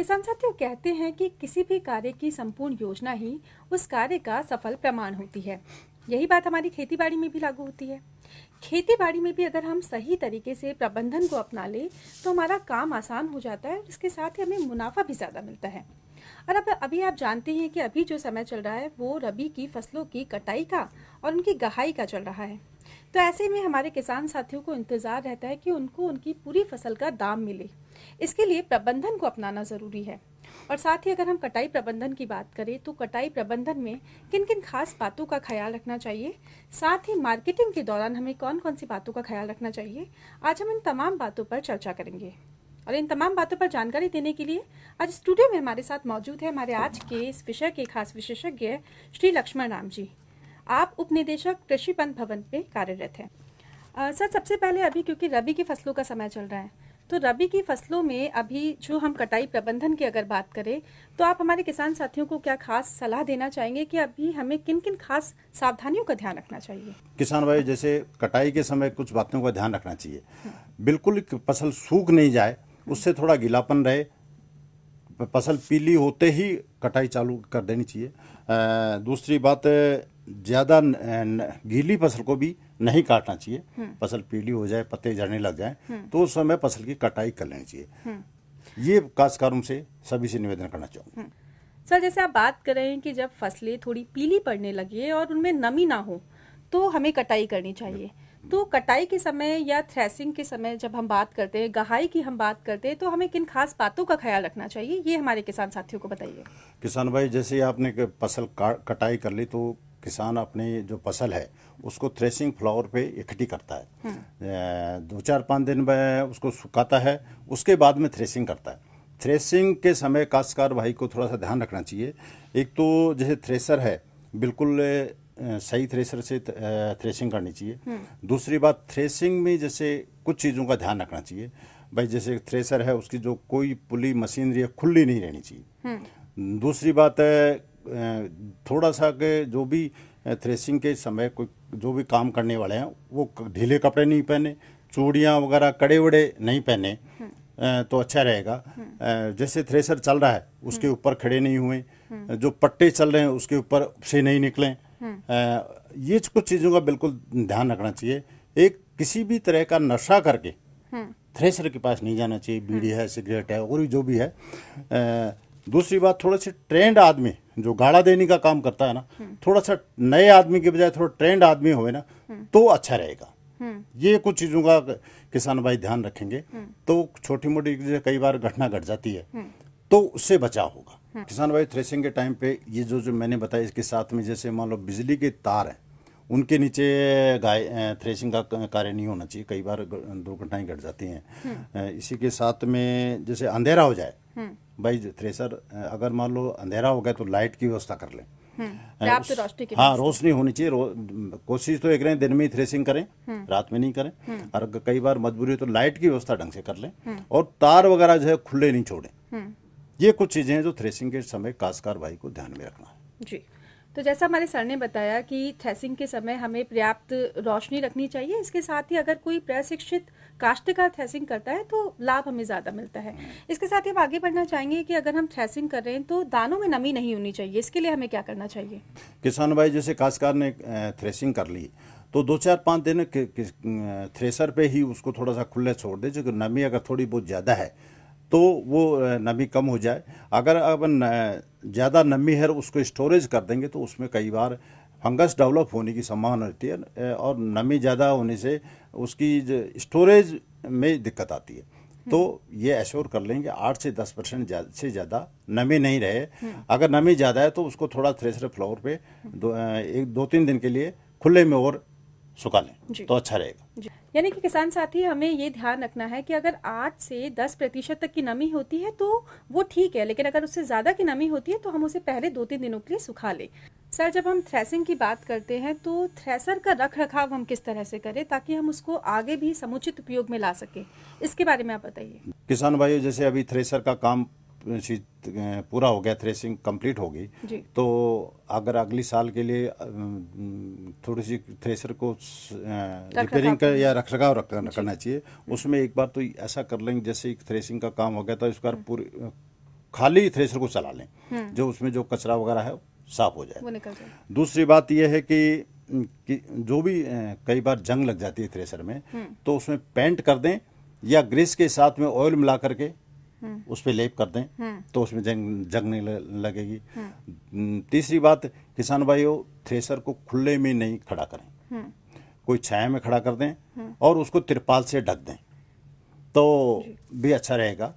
किसान साथियों कहते हैं कि किसी भी कार्य की संपूर्ण योजना ही उस कार्य का सफल प्रमाण होती है। यही बात हमारी खेती बाड़ी में भी लागू होती है। खेती बाड़ी में भी अगर हम सही तरीके से प्रबंधन को अपना ले तो हमारा काम आसान हो जाता है और इसके साथ ही हमें मुनाफा भी ज़्यादा मिलता है। और अब अभी आप जानते हैं कि अभी जो समय चल रहा है वो रबी की फसलों की कटाई का और उनकी गहाई का चल रहा है। तो ऐसे में हमारे किसान साथियों को इंतज़ार रहता है कि उनको उनकी पूरी फसल का दाम मिले। इसके लिए प्रबंधन को अपनाना ज़रूरी है। और साथ ही अगर हम कटाई प्रबंधन की बात करें तो कटाई प्रबंधन में किन किन खास बातों का ख्याल रखना चाहिए, साथ ही मार्केटिंग के दौरान हमें कौन कौन सी बातों का ख्याल रखना चाहिए, आज हम इन तमाम बातों पर चर्चा करेंगे। और इन तमाम बातों पर जानकारी देने के लिए आज स्टूडियो में हमारे साथ मौजूद है हमारे आज के इस विषय के खास विशेषज्ञ श्री लक्ष्मण राम जी। आप उप निदेशक कृषि पंत भवन पे कार्यरत हैं। सर, सबसे पहले अभी क्योंकि रबी की फसलों का समय चल रहा है तो रबी की फसलों में अभी जो हम कटाई प्रबंधन की अगर बात करें तो आप हमारे किसान साथियों को क्या खास सलाह देना चाहेंगे कि अभी हमें किन किन खास सावधानियों का ध्यान रखना चाहिए? किसान भाई, जैसे कटाई के समय कुछ बातों का ध्यान रखना चाहिए। बिल्कुल फसल सूख नहीं जाए, उससे थोड़ा गीलापन रहे, फसल पीली होते ही कटाई चालू कर देनी चाहिए। दूसरी बात, ज़्यादा गीली फसल को भी नहीं काटना चाहिए। फसल पीली हो जाए, पत्ते झड़ने लग जाए तो उस समय फसल की कटाई कर लेनी चाहिए। ये काश्तकारों से सभी से निवेदन करना चाहूँगा। सर, जैसे आप बात कर रहे हैं कि जब फसलें थोड़ी पीली पड़ने लगे और उनमें नमी ना हो तो हमें कटाई करनी चाहिए। तो कटाई के समय या थ्रेसिंग के समय जब हम बात करते हैं, गहाई की हम बात करते हैं, तो हमें किन खास बातों का ख्याल रखना चाहिए, ये हमारे किसान साथियों को बताइए। किसान भाई, जैसे आपने फसल कटाई कर ली तो किसान अपनी जो फसल है उसको थ्रेसिंग फ्लोर पे इकट्ठी करता है। 2-4-5 दिन में उसको सुखाता है, उसके बाद में थ्रेसिंग करता है। थ्रेसिंग के समय काश्तकार भाई को थोड़ा सा ध्यान रखना चाहिए। एक तो जैसे थ्रेसर है, बिल्कुल सही थ्रेसर से थ्रेसिंग करनी चाहिए। दूसरी बात, थ्रेसिंग में जैसे कुछ चीज़ों का ध्यान रखना चाहिए भाई। जैसे थ्रेसर है, उसकी जो कोई पुली मशीनरी है खुली नहीं रहनी चाहिए। दूसरी बात है, थोड़ा सा कि जो भी थ्रेसिंग के समय कोई जो भी काम करने वाले हैं वो ढीले कपड़े नहीं पहने, चूड़ियाँ वगैरह कड़े वड़े नहीं पहने तो अच्छा रहेगा। जैसे थ्रेसर चल रहा है उसके ऊपर खड़े नहीं हुए, जो पट्टे चल रहे हैं उसके ऊपर से नहीं निकलें। ये कुछ चीज़ों का बिल्कुल ध्यान रखना चाहिए। एक किसी भी तरह का नशा करके थ्रेसर के पास नहीं जाना चाहिए। बीड़ी है, सिगरेट है और जो भी है। दूसरी बात, थोड़ा सा ट्रेंड आदमी जो गाड़ा देने का काम करता है ना, थोड़ा सा नए आदमी के बजाय थोड़ा ट्रेंड आदमी होवे ना तो अच्छा रहेगा। ये कुछ चीज़ों का किसान भाई ध्यान रखेंगे तो छोटी मोटी कई बार घटना घट जाती है तो उससे बचाव होगा। किसान भाई, थ्रेसिंग के टाइम पे ये जो मैंने बताया, इसके साथ में जैसे मान लो बिजली के तार हैं उनके नीचे थ्रेसिंग का कार्य नहीं होना चाहिए। कई बार दुर्घटनाएं घट जाती हैं। इसी के साथ में जैसे अंधेरा हो जाए भाई, थ्रेसर अगर मान लो अंधेरा हो गया तो लाइट की व्यवस्था कर लें। पर्याप्त रोशनी की हाँ, रोशनी होनी चाहिए। कोशिश तो एक रहे दिन में ही थ्रेसिंग करें, रात में नहीं करें। और कई बार मजबूरी हो तो लाइट की व्यवस्था ढंग से कर लें और तार वगैरह जो है खुले नहीं छोड़ें। ये कुछ चीजें हैं जो थ्रेसिंग के समय काश्तकार भाई को ध्यान में रखना है। जी, तो जैसा हमारे सर ने बताया कि थ्रेसिंग के समय हमें पर्याप्त रोशनी रखनी चाहिए। इसके साथ ही अगर कोई प्रशिक्षित काश्तकार थ्रेसिंग करता है तो लाभ हमें ज़्यादा मिलता है। इसके साथ ही हम आगे बढ़ना चाहेंगे कि अगर हम थ्रेसिंग कर रहे हैं तो दानों में नमी नहीं होनी चाहिए, इसके लिए हमें क्या करना चाहिए? किसान भाई, जैसे काश्तकार ने थ्रेसिंग कर ली तो 2-4-5 दिन थ्रेसर पे ही उसको थोड़ा सा खुले छोड़ दे। जो नमी अगर थोड़ी बहुत ज़्यादा है तो वो नमी कम हो जाए। अगर अब ज़्यादा नमी है उसको स्टोरेज कर देंगे तो उसमें कई बार फंगस डेवलप होने की संभावना रहती है और नमी ज़्यादा होने से उसकी स्टोरेज में दिक्कत आती है। तो ये एश्योर कर लेंगे 8 से 10% से ज़्यादा नमी नहीं रहे। अगर नमी ज़्यादा है तो उसको थोड़ा थ्रेसर फ्लोर पे 2-3 दिन के लिए खुले में और सुखा लें तो अच्छा रहेगा। यानी कि किसान साथी, हमें ये ध्यान रखना है कि अगर 8 से 10% तक की नमी होती है तो वो ठीक है, लेकिन अगर उससे ज़्यादा की नमी होती है तो हम उसे पहले 2-3 दिनों के लिए सुखा लें। सर, जब हम थ्रेसिंग की बात करते हैं तो थ्रेसर का रख रखाव हम किस तरह से करें ताकि हम उसको आगे भी समुचित उपयोग में ला सकें, इसके बारे में आप बताइए। किसान भाइयों, जैसे अभी थ्रेसर का काम पूरा हो गया, थ्रेसिंग कंप्लीट हो गई, तो अगर अगली साल के लिए थोड़ी सी थ्रेसर को रिपेयरिंग या रख रखाव करना चाहिए। उसमें एक बार तो ऐसा कर लेंगे, जैसे थ्रेसिंग का काम हो गया तो इस बार खाली थ्रेसर को चला लें, जो उसमें जो कचरा वगैरह है साफ हो जाए। वो निकल जाए। दूसरी बात यह है कि जो भी कई बार जंग लग जाती है थ्रेसर में, तो उसमें पेंट कर दें या ग्रीस के साथ में ऑयल मिला करके उस पर लेप कर दें, तो उसमें जंग नहीं लगेगी। तीसरी बात, किसान भाइयों, थ्रेसर को खुले में नहीं खड़ा करें, कोई छाया में खड़ा कर दें और उसको तिरपाल से ढक दें तो भी अच्छा रहेगा।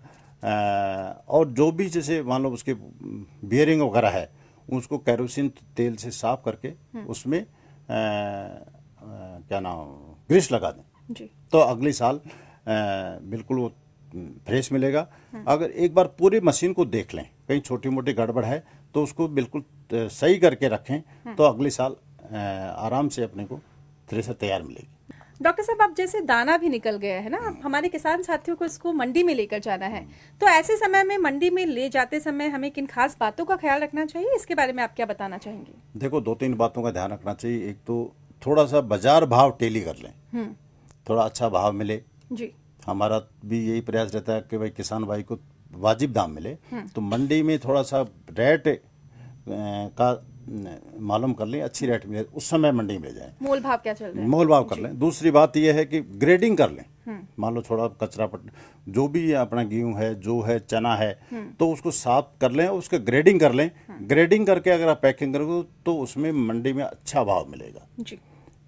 और जो भी जैसे मान लो उसके बियरिंग वगैरह है, उसको कैरोसिन तेल से साफ करके उसमें क्या नाम ग्रीस लगा दें जी। तो अगले साल बिल्कुल वो फ्रेश मिलेगा। अगर एक बार पूरी मशीन को देख लें, कहीं छोटी मोटी गड़बड़ है तो उसको बिल्कुल सही करके रखें तो अगले साल आराम से अपने को थ्रेसर तैयार मिलेगी। डॉक्टर साहब, अब जैसे दाना भी निकल गया है ना, अब हमारे किसान साथियों को इसको मंडी में लेकर जाना है, तो ऐसे समय में मंडी में ले जाते समय हमें किन खास बातों का ख्याल रखना चाहिए, इसके बारे में आप क्या बताना चाहेंगे? देखो, 2-3 बातों का ध्यान रखना चाहिए। एक तो थोड़ा सा बाजार भाव टेली कर लें, थोड़ा अच्छा भाव मिले जी। हमारा भी यही प्रयास रहता है कि भाई किसान भाई को वाजिब दाम मिले। तो मंडी में थोड़ा सा रेट का मालूम कर लें, अच्छी रेट मिले उस समय मंडी में जाएं, मोल भाव क्या चल रहा है, मोल भाव कर लें। दूसरी बात यह है कि ग्रेडिंग कर लें। मान लो थोड़ा कचरा जो भी अपना गेहूं है, जो है चना है, तो उसको साफ कर लें, उसके ग्रेडिंग कर लें। ग्रेडिंग करके अगर आप पैकिंग करोगे तो उसमें मंडी में अच्छा भाव मिलेगा जी।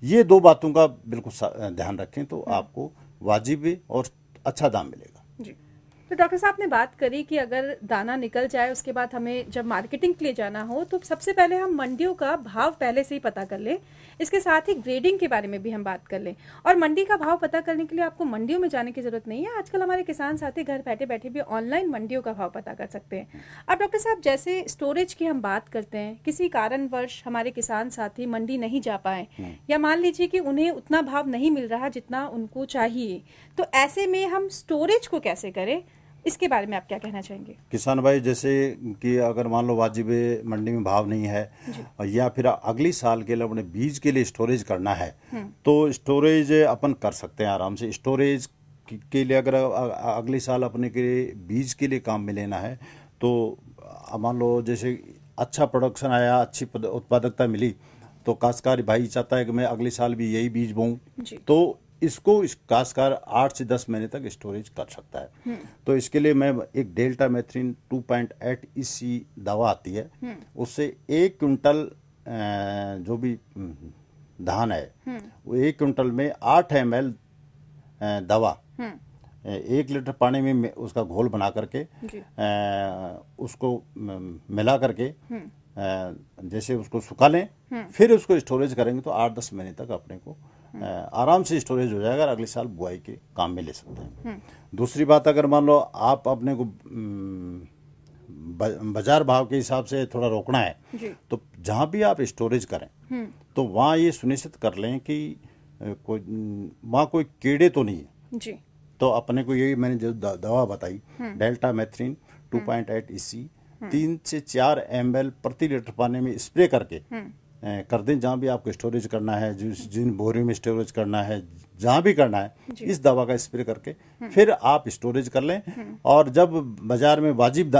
ये 2 बातों का बिल्कुल ध्यान रखें तो आपको वाजिब और अच्छा दाम मिलेगा जी। तो डॉक्टर साहब ने बात करी कि अगर दाना निकल जाए उसके बाद हमें जब मार्केटिंग के लिए जाना हो तो सबसे पहले हम मंडियों का भाव पहले से ही पता कर लें। इसके साथ ही ग्रेडिंग के बारे में भी हम बात कर लें, और मंडी का भाव पता करने के लिए आपको मंडियों में जाने की जरूरत नहीं है। आजकल हमारे किसान साथी घर बैठे बैठे भी ऑनलाइन मंडियों का भाव पता कर सकते हैं। अब डॉक्टर साहब, जैसे स्टोरेज की हम बात करते हैं, किसी कारणवश हमारे किसान साथी मंडी नहीं जा पाए या मान लीजिए कि उन्हें उतना भाव नहीं मिल रहा जितना उनको चाहिए, तो ऐसे में हम स्टोरेज को कैसे करें, इसके बारे में आप क्या कहना चाहेंगे? किसान भाई? जैसे कि अगर मान लो वाजिब मंडी में भाव नहीं है या फिर अगली साल के लिए अपने बीज के लिए स्टोरेज करना है, तो स्टोरेज अपन कर सकते हैं आराम से। स्टोरेज के लिए अगर अगले साल अपने के बीज के लिए काम में लेना है तो मान लो जैसे अच्छा प्रोडक्शन आया, अच्छी उत्पादकता मिली, तो काश्तकार भाई चाहता है कि मैं अगले साल भी यही बीज बोऊं, तो इसको काश्तकार 8 से 10 महीने तक स्टोरेज कर सकता है। तो इसके लिए मैं एक डेल्टा मेथ्रिन 2.8 EC दवा आती है, उससे 1 क्विंटल जो भी धान है वो 1 क्विंटल में 8 ml दवा 1 लीटर पानी में उसका घोल बना करके उसको मिला करके जैसे उसको सुखा लें, फिर उसको स्टोरेज करेंगे तो 8-10 महीने तक अपने को आराम से स्टोरेज हो जाएगा और अगले साल बुआई के काम में ले सकते हैं। दूसरी बात, अगर मान लो आप अपने को बाजार भाव के हिसाब से थोड़ा रोकना है तो जहाँ भी आप स्टोरेज करें तो वहाँ ये सुनिश्चित कर लें कि वहाँ कोई कीड़े तो नहीं है जी। तो अपने को यही मैंने जो दवा बताई डेल्टा मेथ्रिन 2.8 EC 3 से 4 ml प्रति लीटर पानी में स्प्रे करके कर दें। जहाँ भी आपको स्टोरेज करना है, जिन बोरी में स्टोरेज करना है, जहाँ भी करना है, इस दवा का स्प्रे करके फिर आप स्टोरेज कर लें और जब बाजार में वाजिब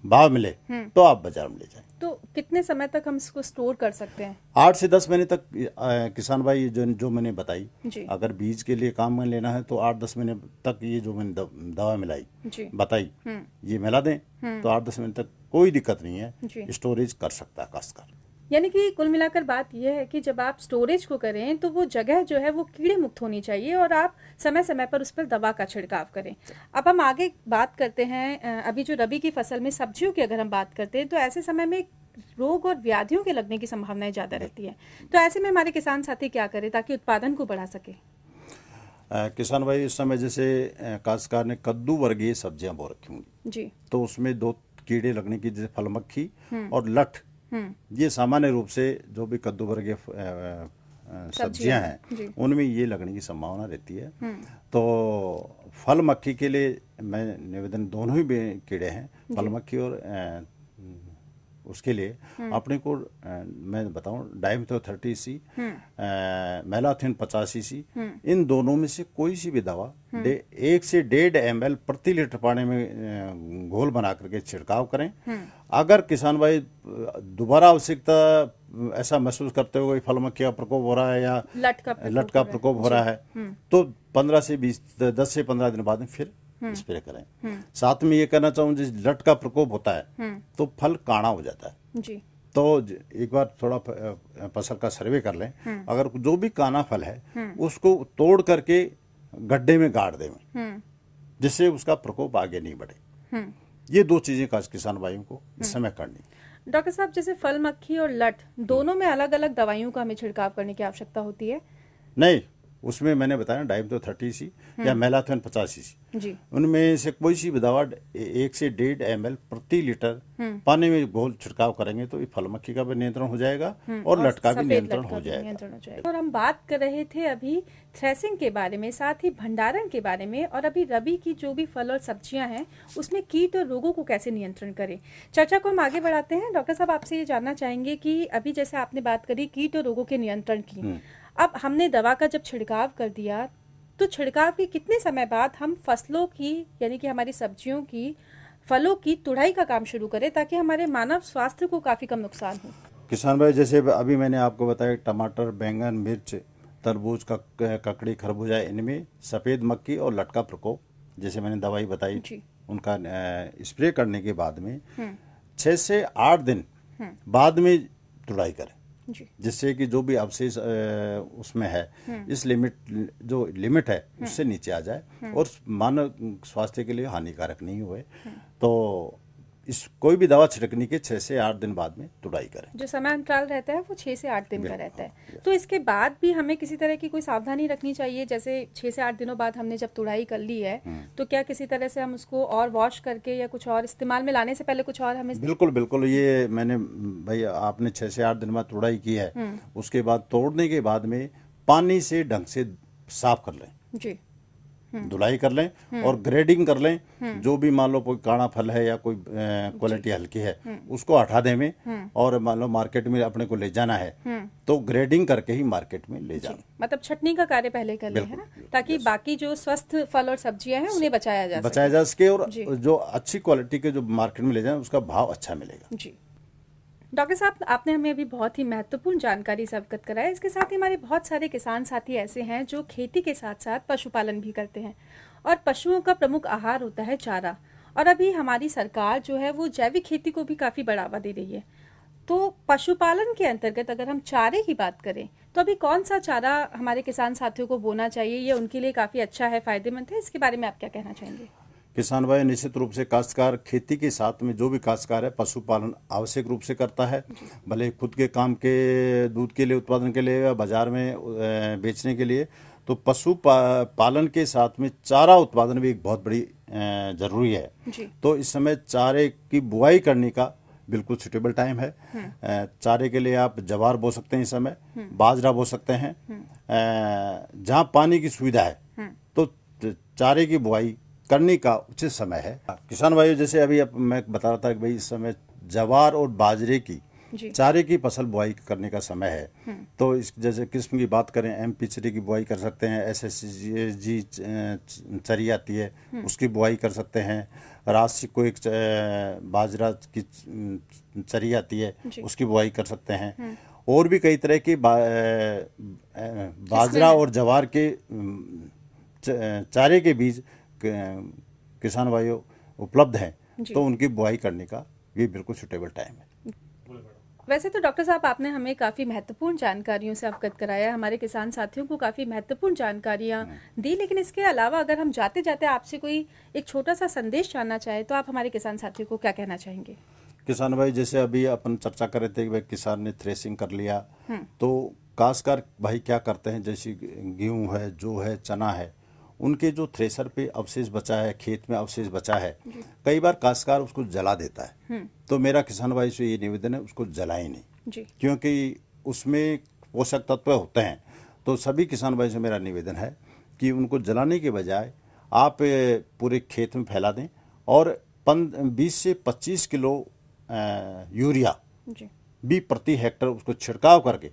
भाव मिले तो आप बाजार में ले जाएं। तो कितने समय तक हम इसको स्टोर कर सकते हैं? 8 से 10 महीने तक किसान भाई जो मैंने बताई, अगर बीज के लिए काम में लेना है तो 8-10 महीने तक ये जो मैंने दवा मिलाई बताई ये मिला दें तो 8-10 महीने तक कोई दिक्कत नहीं है, स्टोरेज कर सकता है काश्तकार। यानी कि कुल मिलाकर बात यह है कि जब आप स्टोरेज को करें तो वो जगह जो है वो कीड़े मुक्त होनी चाहिए और आप समय समय पर उस पर दवा का छिड़काव करें। अब हम आगे बात करते हैं, अभी जो रबी की फसल में सब्जियों की अगर हम बात करते हैं तो ऐसे समय में रोग और व्याधियों के लगने की संभावनाएं ज़्यादा रहती है, तो ऐसे में हमारे किसान साथी क्या करें ताकि उत्पादन को बढ़ा सके? किसान भाई, इस समय जैसे काश्तकार ने कद्दू वर्गीय सब्जियां बो रखी होंगी जी, तो उसमें 2 कीड़े लगने की, जैसे फलमक्खी और लठ, ये सामान्य रूप से जो भी कद्दू वर्गीय सब्जियां हैं उनमें ये लगने की संभावना रहती है। तो फल मक्खी के लिए मैं निवेदन, दोनों ही कीड़े हैं, फल मक्खी और उसके लिए अपने को मैं बताऊं डाइमेथो 30 मैलाथोन 50 इन दोनों में से कोई सी भी दवा 1 से 1.5 ml प्रति लीटर पानी में घोल बना करके छिड़काव करें। अगर किसान भाई दोबारा आवश्यकता ऐसा महसूस करते हो फल मक्खी का प्रकोप हो रहा है या लट का प्रकोप हो रहा है तो 10 से 15 दिन बाद में फिर स्प्रे करें। साथ में ये कहना चाहूँ जिस लट का प्रकोप होता है तो फल काड़ा हो जाता है जी। तो एक बार थोड़ा फसल का सर्वे कर लें। अगर जो भी काना फल है उसको तोड़ करके गड्ढे में गाड़ दें जिससे उसका प्रकोप आगे नहीं बढ़े। ये 2 चीजें किसान भाइयों को इस समय करनी। डॉक्टर साहब जैसे फल मक्खी और लट दोनों में अलग अलग दवाइयों का हमें छिड़काव करने की आवश्यकता होती है? नहीं, उसमें मैंने बताया डाइमेथो 30 या मैलाथोन 85 जी। उनमें से कोई सी भी दवा 1 से 1.5 ml प्रति लीटर पानी में घोल छिड़काव करेंगे तो फल मक्खी का भी नियंत्रण हो जाएगा और लट का भी नियंत्रण हो जाएगा। और हम बात कर रहे थे अभी थ्रेसिंग के बारे में, साथ ही भंडारण के बारे में, और अभी रबी की जो भी फल और सब्जियां हैं उसमें कीट और रोगों को कैसे नियंत्रण करें। चर्चा को हम आगे बढ़ाते हैं। डॉक्टर साहब आपसे ये जानना चाहेंगे कि अभी जैसे आपने बात करी कीट और रोगों के नियंत्रण की, अब हमने दवा का जब छिड़काव कर दिया तो छिड़काव के कितने समय बाद हम फसलों की यानी कि हमारी सब्जियों की फलों की तुड़ाई का काम शुरू करें ताकि हमारे मानव स्वास्थ्य को काफी कम नुकसान हो? किसान भाई जैसे अभी मैंने आपको बताया टमाटर, बैंगन, मिर्च, तरबूज, ककड़ी, खरबूजा इनमें सफेद मक्खी और लटका प्रकोप जैसे मैंने दवाई बताई उनका स्प्रे करने के बाद में 6 से 8 दिन बाद में तुड़ाई करें जिससे कि जो भी अवशेष उसमें है इस लिमिट है उससे नीचे आ जाए और मानव स्वास्थ्य के लिए हानिकारक नहीं हुए। तो इस कोई भी दवा छिड़कने के 6 से 8 दिन बाद में तुड़ाई करें। जो समय अंतराल रहता है वो 6 से 8 दिन का रहता है। तो इसके बाद भी हमें किसी तरह की कोई सावधानी रखनी चाहिए? जैसे 6 से 8 दिनों बाद हमने जब तुड़ाई कर ली है तो क्या किसी तरह से हम उसको और वॉश करके या कुछ और इस्तेमाल में लाने से पहले कुछ और हमें? बिल्कुल बिल्कुल, ये मैंने भाई आपने 6 से 8 दिन बाद तुड़ाई की है उसके बाद तोड़ने के बाद में पानी से ढंग से साफ कर लें जी, धुलाई कर लें और ग्रेडिंग कर लें। जो भी मान लो कोई काड़ा फल है या कोई क्वालिटी हल्की है उसको हटा दें में और मान लो मार्केट में अपने को ले जाना है तो ग्रेडिंग करके ही मार्केट में ले जाना। मतलब छटनी का कार्य पहले कर लें, है ना, ताकि बाकी जो स्वस्थ फल और सब्जियां हैं उन्हें बचाया जा सके और जो अच्छी क्वालिटी के जो मार्केट में ले जाए उसका भाव अच्छा मिलेगा जी। डॉक्टर साहब आपने हमें अभी बहुत ही महत्वपूर्ण जानकारी से अवगत कराया। इसके साथ ही हमारे बहुत सारे किसान साथी ऐसे हैं जो खेती के साथ साथ पशुपालन भी करते हैं और पशुओं का प्रमुख आहार होता है चारा। और अभी हमारी सरकार जो है वो जैविक खेती को भी काफ़ी बढ़ावा दे रही है। तो पशुपालन के अंतर्गत अगर हम चारे की बात करें तो अभी कौन सा चारा हमारे किसान साथियों को बोना चाहिए, ये उनके लिए काफ़ी अच्छा है, फायदेमंद है, इसके बारे में आप क्या कहना चाहेंगे? किसान भाई निश्चित रूप से काश्तकार खेती के साथ में जो भी काश्तकार है पशुपालन आवश्यक रूप से करता है, भले खुद के काम के दूध के लिए उत्पादन के लिए या बाजार में बेचने के लिए। तो पशु पालन के साथ में चारा उत्पादन भी एक बहुत बड़ी जरूरी है। तो इस समय चारे की बुआई करने का बिल्कुल सुटेबल टाइम है। चारे के लिए आप जवार बो सकते हैं, इस समय बाजरा बो सकते हैं। जहाँ पानी की सुविधा है तो चारे की बुआई करने का उचित समय है। किसान भाइयों जैसे अभी मैं बता रहा था कि भाई इस समय जवार और बाजरे की चारे की फसल बुआई करने का समय है। तो इस जैसे किस्म की बात करें MP3 की बुआई कर सकते हैं, SSG चरी आती है उसकी बुआई कर सकते हैं, राशि को एक बाजरा की चरी आती है उसकी बुआई कर सकते हैं। और भी कई तरह की बाजरा और जवार के चारे के बीज किसान भाइयों उपलब्ध हैं तो उनकी बुआई करने का ये बिल्कुल सुटेबल टाइम है। वैसे तो डॉक्टर साहब आपने हमें काफ़ी महत्वपूर्ण जानकारियों से अवगत कराया, हमारे किसान साथियों को काफ़ी महत्वपूर्ण जानकारियां दी। लेकिन इसके अलावा अगर हम जाते जाते आपसे कोई एक छोटा सा संदेश जानना चाहे तो आप हमारे किसान साथियों को क्या कहना चाहेंगे? किसान भाई जैसे अभी अपन चर्चा कर रहे थे कि भाई किसान ने थ्रेसिंग कर लिया तो काश्तकार भाई क्या करते हैं, जैसे गेहूँ है, जो है, चना है, उनके जो थ्रेसर पे अवशेष बचा है, खेत में अवशेष बचा है, कई बार काश्तकार उसको जला देता है। तो मेरा किसान भाई से ये निवेदन है उसको जलाएं नहीं क्योंकि उसमें पोषक तत्व होते हैं। तो सभी किसान भाई से मेरा निवेदन है कि उनको जलाने के बजाय आप पूरे खेत में फैला दें और 20 से 25 किलो यूरिया जी। भी प्रति हेक्टर उसको छिड़काव करके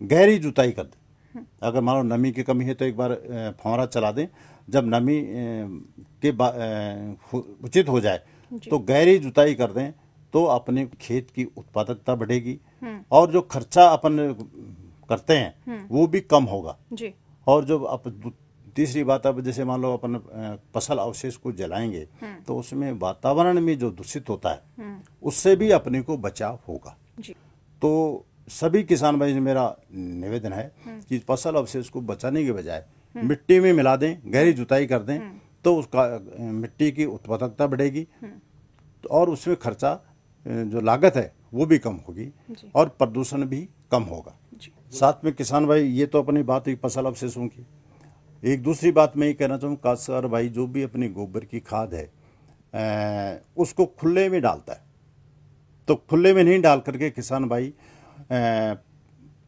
गहरी जुताई कर दें। अगर मान लो नमी की कमी है तो एक बार फौरा चला दें। जब नमी उचित हो जाए तो गहरी जुताई कर दें तो अपने खेत की उत्पादकता बढ़ेगी और जो खर्चा अपन करते हैं वो भी कम होगा जी। और जो तीसरी बात, अब जैसे मान लो अपन फसल अवशेष को जलाएंगे तो उसमें वातावरण में जो दूषित होता है उससे भी अपने को बचाव होगा जी। तो सभी किसान भाई से मेरा निवेदन है कि फसल अवशेष को बचाने के बजाय मिट्टी में मिला दें, गहरी जुताई कर दें तो उसका मिट्टी की उत्पादकता बढ़ेगी और उसमें खर्चा जो लागत है वो भी कम होगी और प्रदूषण भी कम होगा। साथ में किसान भाई, ये तो अपनी बात हुई फसल अवशेषों की। एक दूसरी बात मैं ये कहना चाहूँ, काश्तकार भाई जो भी अपनी गोबर की खाद है उसको खुले में डालता है तो खुले में नहीं डाल करके किसान भाई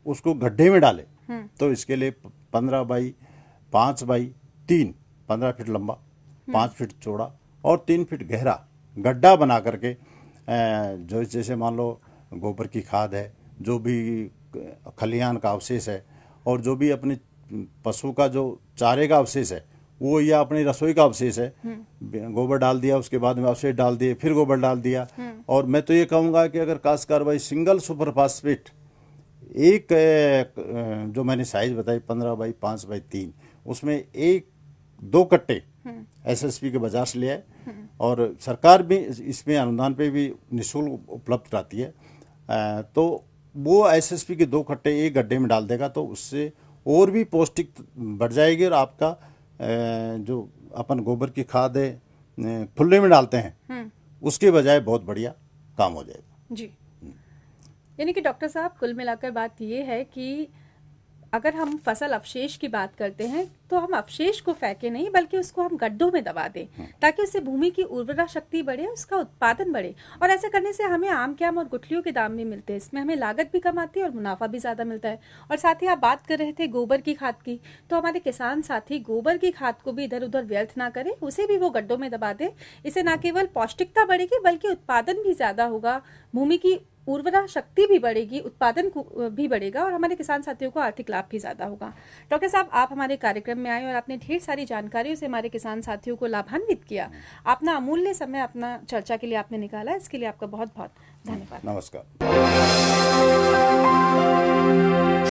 उसको गड्ढे में डाले तो इसके लिए 15 बाई 5 बाई 3 15 फीट लंबा, 5 फीट चौड़ा और 3 फीट गहरा गड्ढा बना करके जो जैसे मान लो गोबर की खाद है, जो भी खलिहान का अवशेष है और जो भी अपने पशु का जो चारे का अवशेष है वो या अपनी रसोई का अवशेष है, गोबर डाल दिया, उसके बाद में अवशेष डाल दिए, फिर गोबर डाल दिया। और मैं तो ये कहूँगा कि अगर काश्तकार भाई सिंगल सुपर फास्फेट एक जो मैंने साइज बताई 15 बाई 5 बाई 3 उसमें 1-2 कट्टे एसएसपी के बाजार से ले आए और सरकार भी इसमें अनुदान पे भी निःशुल्क उपलब्ध कराती है तो वो एसएसपी के 2 कट्टे एक गड्ढे में डाल देगा तो उससे और भी पौष्टिक बढ़ जाएगी और आपका जो अपन गोबर की खाद है खुले में डालते हैं उसके बजाय बहुत बढ़िया काम हो जाएगा जी। यानी कि डॉक्टर साहब कुल मिलाकर बात ये है कि अगर हम फसल अवशेष की बात करते हैं तो हम अवशेष को फेंके नहीं बल्कि उसको हम गड्ढों में दबा दें ताकि उससे भूमि की उर्वरा शक्ति बढ़े, उसका उत्पादन बढ़े। और ऐसा करने से हमें आम के आम और गुठलियों के दाम भी मिलते हैं, इसमें हमें लागत भी कम आती है और मुनाफा भी ज़्यादा मिलता है। और साथ ही आप बात कर रहे थे गोबर की खाद की, तो हमारे किसान साथी गोबर की खाद को भी इधर उधर व्यर्थ ना करें, उसे भी वो गड्ढों में दबा दें। इससे न केवल पौष्टिकता बढ़ेगी बल्कि उत्पादन भी ज़्यादा होगा, भूमि की उर्वरा शक्ति भी बढ़ेगी, उत्पादन भी बढ़ेगा और हमारे किसान साथियों को आर्थिक लाभ भी ज़्यादा होगा। डॉक्टर साहब, आप हमारे कार्यक्रम में आए और आपने ढेर सारी जानकारियों से हमारे किसान साथियों को लाभान्वित किया। अपना अमूल्य समय अपना चर्चा के लिए आपने निकाला, इसके लिए आपका बहुत बहुत धन्यवाद। नमस्कार।